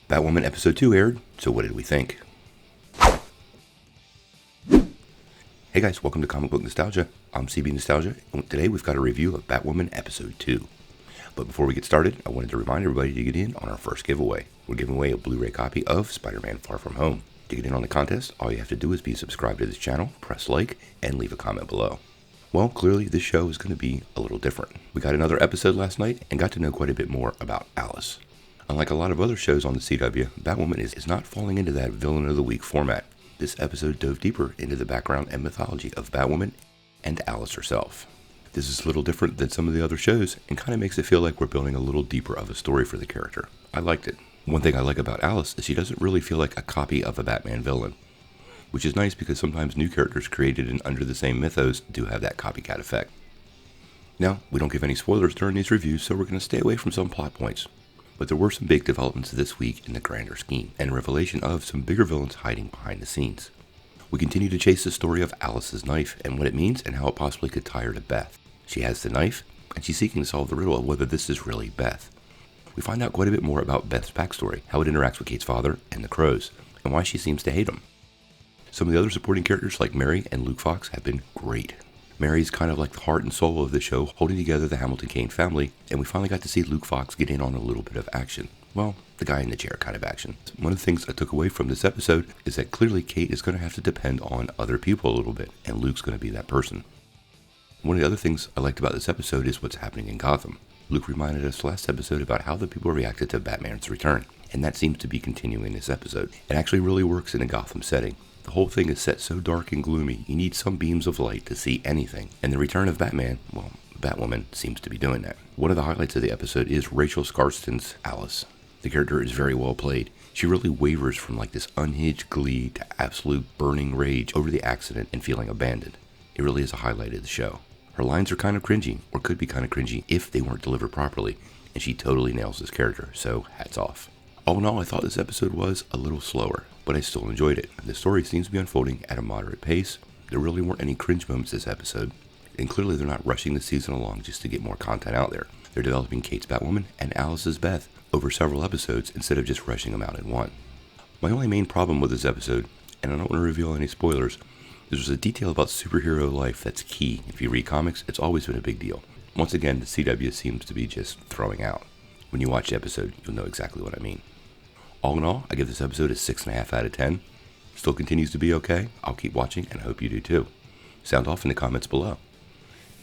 Batwoman episode 2 aired, so what did we think? Hey guys, welcome to Comic Book Nostalgia. I'm CB Nostalgia, and today we've got a review of Batwoman episode 2. But before we get started, I wanted to remind everybody to get in on our first giveaway. We're giving away a Blu-ray copy of Spider-Man Far From Home. To get in on the contest, all you have to do is be subscribed to this channel, press like, and leave a comment below. Well, clearly this show is going to be a little different. We got another episode last night and got to know quite a bit more about Alice. Unlike a lot of other shows on the CW, Batwoman is not falling into that villain of the week format. This episode dove deeper into the background and mythology of Batwoman and Alice herself. This is a little different than some of the other shows and kind of makes it feel like we're building a little deeper of a story for the character. I liked it. One thing I like about Alice is she doesn't really feel like a copy of a Batman villain, which is nice because sometimes new characters created in under the same mythos do have that copycat effect. Now, we don't give any spoilers during these reviews, so we're going to stay away from some plot points. But there were some big developments this week in the grander scheme, and a revelation of some bigger villains hiding behind the scenes. We continue to chase the story of Alice's knife and what it means and how it possibly could tie her to Beth. She has the knife, and she's seeking to solve the riddle of whether this is really Beth. We find out quite a bit more about Beth's backstory, how it interacts with Kate's father and the Crows, and why she seems to hate him. Some of the other supporting characters like Mary and Luke Fox have been great. Mary's kind of like the heart and soul of the show, holding together the Hamilton Kane family, and we finally got to see Luke Fox get in on a little bit of action. Well, the guy in the chair kind of action. One of the things I took away from this episode is that clearly Kate is going to have to depend on other people a little bit, and Luke's going to be that person. One of the other things I liked about this episode is what's happening in Gotham. Luke reminded us last episode about how the people reacted to Batman's return, and that seems to be continuing this episode. It actually really works in a Gotham setting. The whole thing is set so dark and gloomy, you need some beams of light to see anything. And the return of Batman, well, Batwoman seems to be doing that. One of the highlights of the episode is Rachel Skarsten's Alice. The character is very well played. She really wavers from like this unhinged glee to absolute burning rage over the accident and feeling abandoned. It really is a highlight of the show. Her lines are kind of cringy, or could be kind of cringy if they weren't delivered properly, and she totally nails this character, so hats off. All in all, I thought this episode was a little slower, but I still enjoyed it. The story seems to be unfolding at a moderate pace. There really weren't any cringe moments this episode, and clearly they're not rushing the season along just to get more content out there. They're developing Kate's Batwoman and Alice's Beth over several episodes instead of just rushing them out in one. My only main problem with this episode, and I don't want to reveal any spoilers, is there's a detail about superhero life that's key. If you read comics, it's always been a big deal. Once again, the CW seems to be just throwing out. When you watch the episode, you'll know exactly what I mean. All in all, I give this episode a 6.5 out of 10. Still continues to be okay. I'll keep watching and I hope you do too. Sound off in the comments below.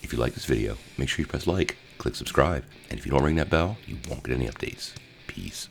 If you like this video, make sure you press like, click subscribe, and if you don't ring that bell, you won't get any updates. Peace.